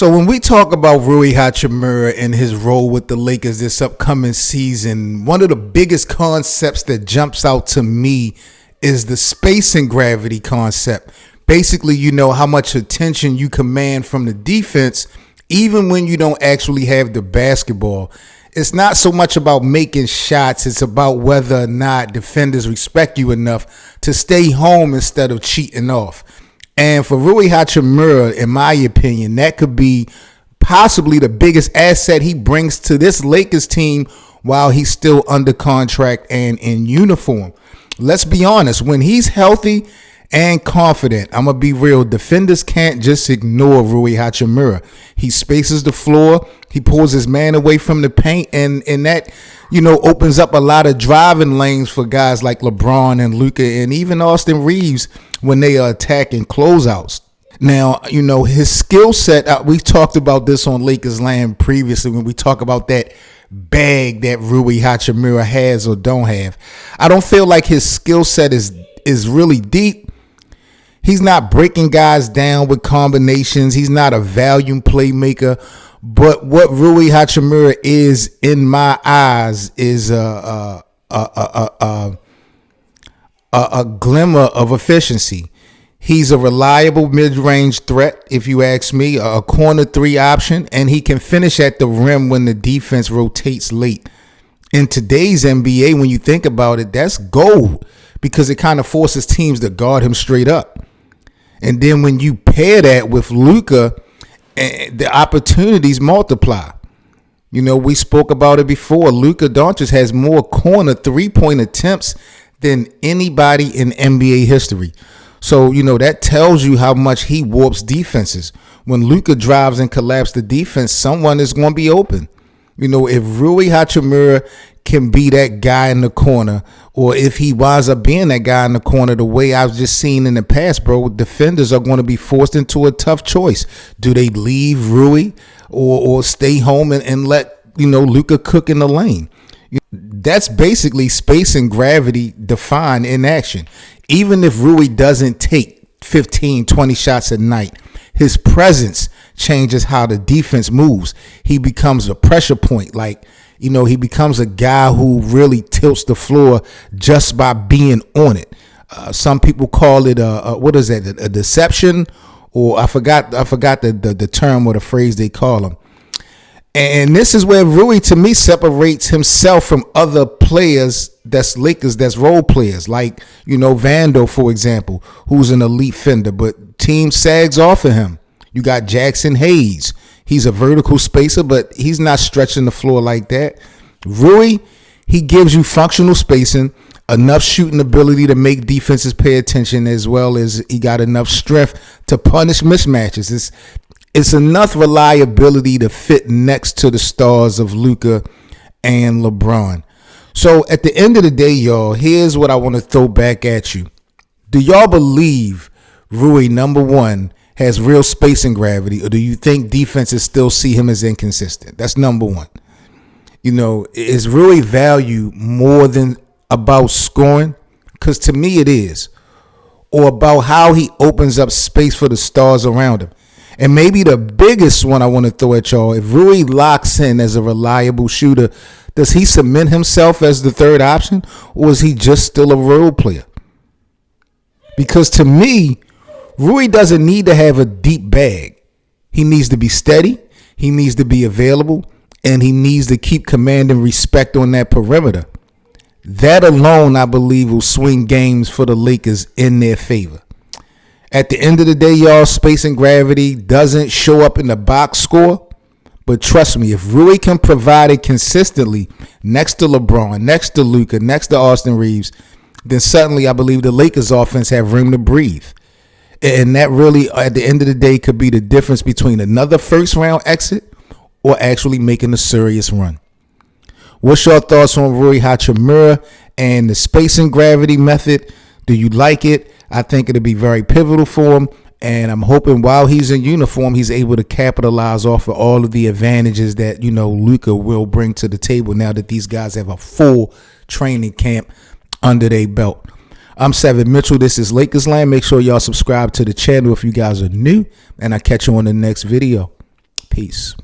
So when we talk about Rui Hachimura and his role with the Lakers this upcoming season, one of the biggest concepts that jumps out to me is the space and gravity concept. Basically, you know how much attention you command from the defense, even when you don't actually have the basketball. It's not so much about making shots. It's about whether or not defenders respect you enough to stay home instead of cheating off. And for Rui Hachimura, in my opinion, that could be possibly the biggest asset he brings to this Lakers team while he's still under contract and in uniform. Let's be honest, when he's healthy and confident, I'm going to be real, defenders can't just ignore Rui Hachimura. He spaces the floor, he pulls his man away from the paint, and that, opens up a lot of driving lanes for guys like LeBron and Luka and even Austin Reeves when they are attacking closeouts. Now, his skill set, we've talked about this on Lakers Land previously when we talk about that bag that Rui Hachimura has or don't have. I don't feel like his skill set is really deep. He's not breaking guys down with combinations. He's not a volume playmaker. But what Rui Hachimura is, in my eyes, is a glimmer of efficiency. He's a reliable mid-range threat, if you ask me, a corner three option, and he can finish at the rim when the defense rotates late. In today's NBA, when you think about it, that's gold because it kind of forces teams to guard him straight up. And then when you pair that with Luka, the opportunities multiply. We spoke about it before. Luka Doncic has more corner three-point attempts than anybody in NBA history. So, that tells you how much he warps defenses. When Luka drives and collapses the defense, someone is going to be open. If Rui Hachimura can be that guy in the corner, or if he winds up being that guy in the corner the way I've just seen in the past, bro, defenders are going to be forced into a tough choice. Do they leave Rui or stay home and let, Luka cook in the lane? That's basically space and gravity defined in action. Even if Rui doesn't take 15, 20 shots a night, his presence changes how the defense moves. He becomes a pressure point. He becomes a guy who really tilts the floor just by being on it. Some people call it a deception, or I forgot the term or the phrase they call him. And this is where Rui, to me, separates himself from other players that's Lakers, that's role players, like, Vando, for example, who's an elite fender, but team sags off of him. You got Jackson Hayes. He's a vertical spacer, but he's not stretching the floor like that. Rui, he gives you functional spacing, enough shooting ability to make defenses pay attention, as well as he got enough strength to punish mismatches. It's enough reliability to fit next to the stars of Luka and LeBron. So at the end of the day, y'all, here's what I want to throw back at you. Do y'all believe Rui, number one, has real space and gravity, or do you think defenses still see him as inconsistent? That's number one. Is Rui value more than about scoring? Because to me it is. Or about how he opens up space for the stars around him. And maybe the biggest one I want to throw at y'all, if Rui locks in as a reliable shooter, does he cement himself as the third option, or is he just still a role player? Because to me, Rui doesn't need to have a deep bag. He needs to be steady, he needs to be available, and he needs to keep commanding respect on that perimeter. That alone, I believe, will swing games for the Lakers in their favor. At the end of the day, y'all, space and gravity doesn't show up in the box score. But trust me, if Rui can provide it consistently next to LeBron, next to Luka, next to Austin Reeves, then suddenly I believe the Lakers offense have room to breathe. And that really, at the end of the day, could be the difference between another first round exit or actually making a serious run. What's your thoughts on Rui Hachimura and the space and gravity method? Do you like it? I think it'll be very pivotal for him. And I'm hoping while he's in uniform, he's able to capitalize off of all of the advantages that, Luka will bring to the table now that these guys have a full training camp under their belt. I'm Seven Mitchell. This is Lakers Land. Make sure y'all subscribe to the channel if you guys are new. And I'll catch you on the next video. Peace.